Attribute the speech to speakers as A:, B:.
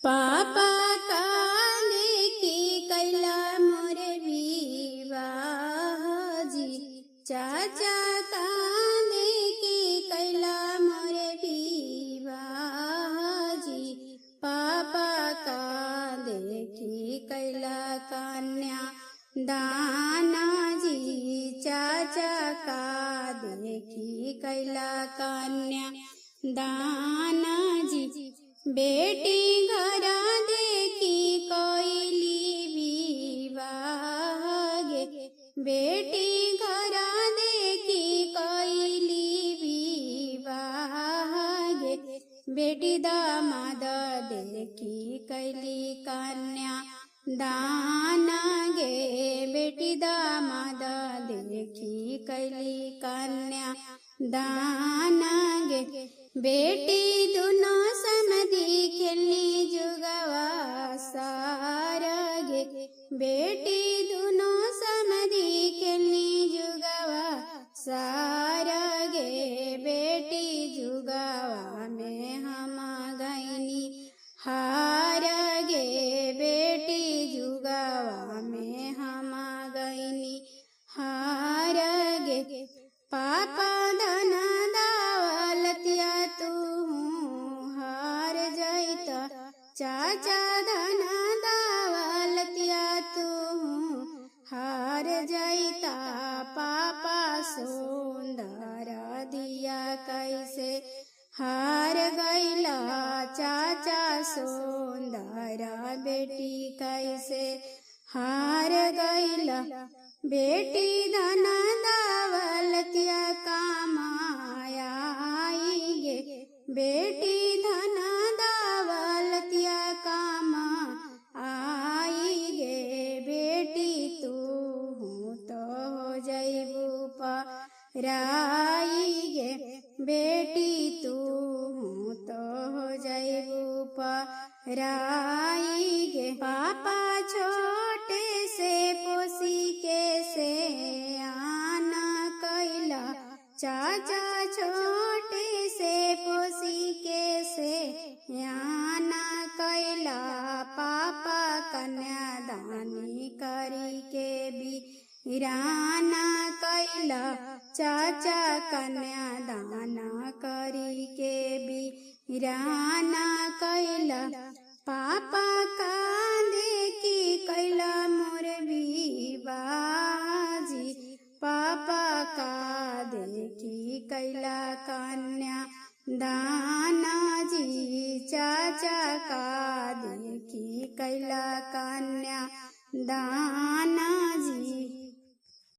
A: पापा काले की कैला मोरे विवाजी, चाचा काले की कैला मोरे विवाजी। पापा काले की कैला कन्या दाना जी, चाचा काले की कैला कन्या दाना जी। बेटी घरा देखी कोइली विवागे, बेटी घरा देखी कोइली विवागे। बेटी दामाद देखी कैली कन्या दाना गे, बेटी दामाद देखी कैली कन्या दाना गे। बेटी दोनों समधी खेलनी जुगवा सारगे, बेटी दोनों समधी खेलनी जुगवा सारगे। बेटी जुगवा में हम गईनी हारगे, बेटी जुगवा में हम गईनी हारगे। पापा धन दावलतिया तू हार जाइता, चाचा धन दावलतिया तू हार जाइता। पापा सुंदर दिया कैसे हार गईला, चाचा सुंदर बेटी कैसे हार गईला। बेटी धन दावलतिया कामाई गे, बेटी धन दावलतिया काम आई गे। बेटी तू तो हो जइबू पराई गे, बेटी तू तो हो जइबू पराई गे। पापा छोटे से पोसी के से आना कैला, चाचा छोटे से पोसी के से आना कैला। पापा कन्यादानी करी के वीराना कैला, चाचा कन्यादाना करी के वीराना कैला। पापा कांदे की कैला मोर विवाजी, पापा कांदे की कैला कन्या दाना जी, चाचा कांदे की कैला कन्या दाना।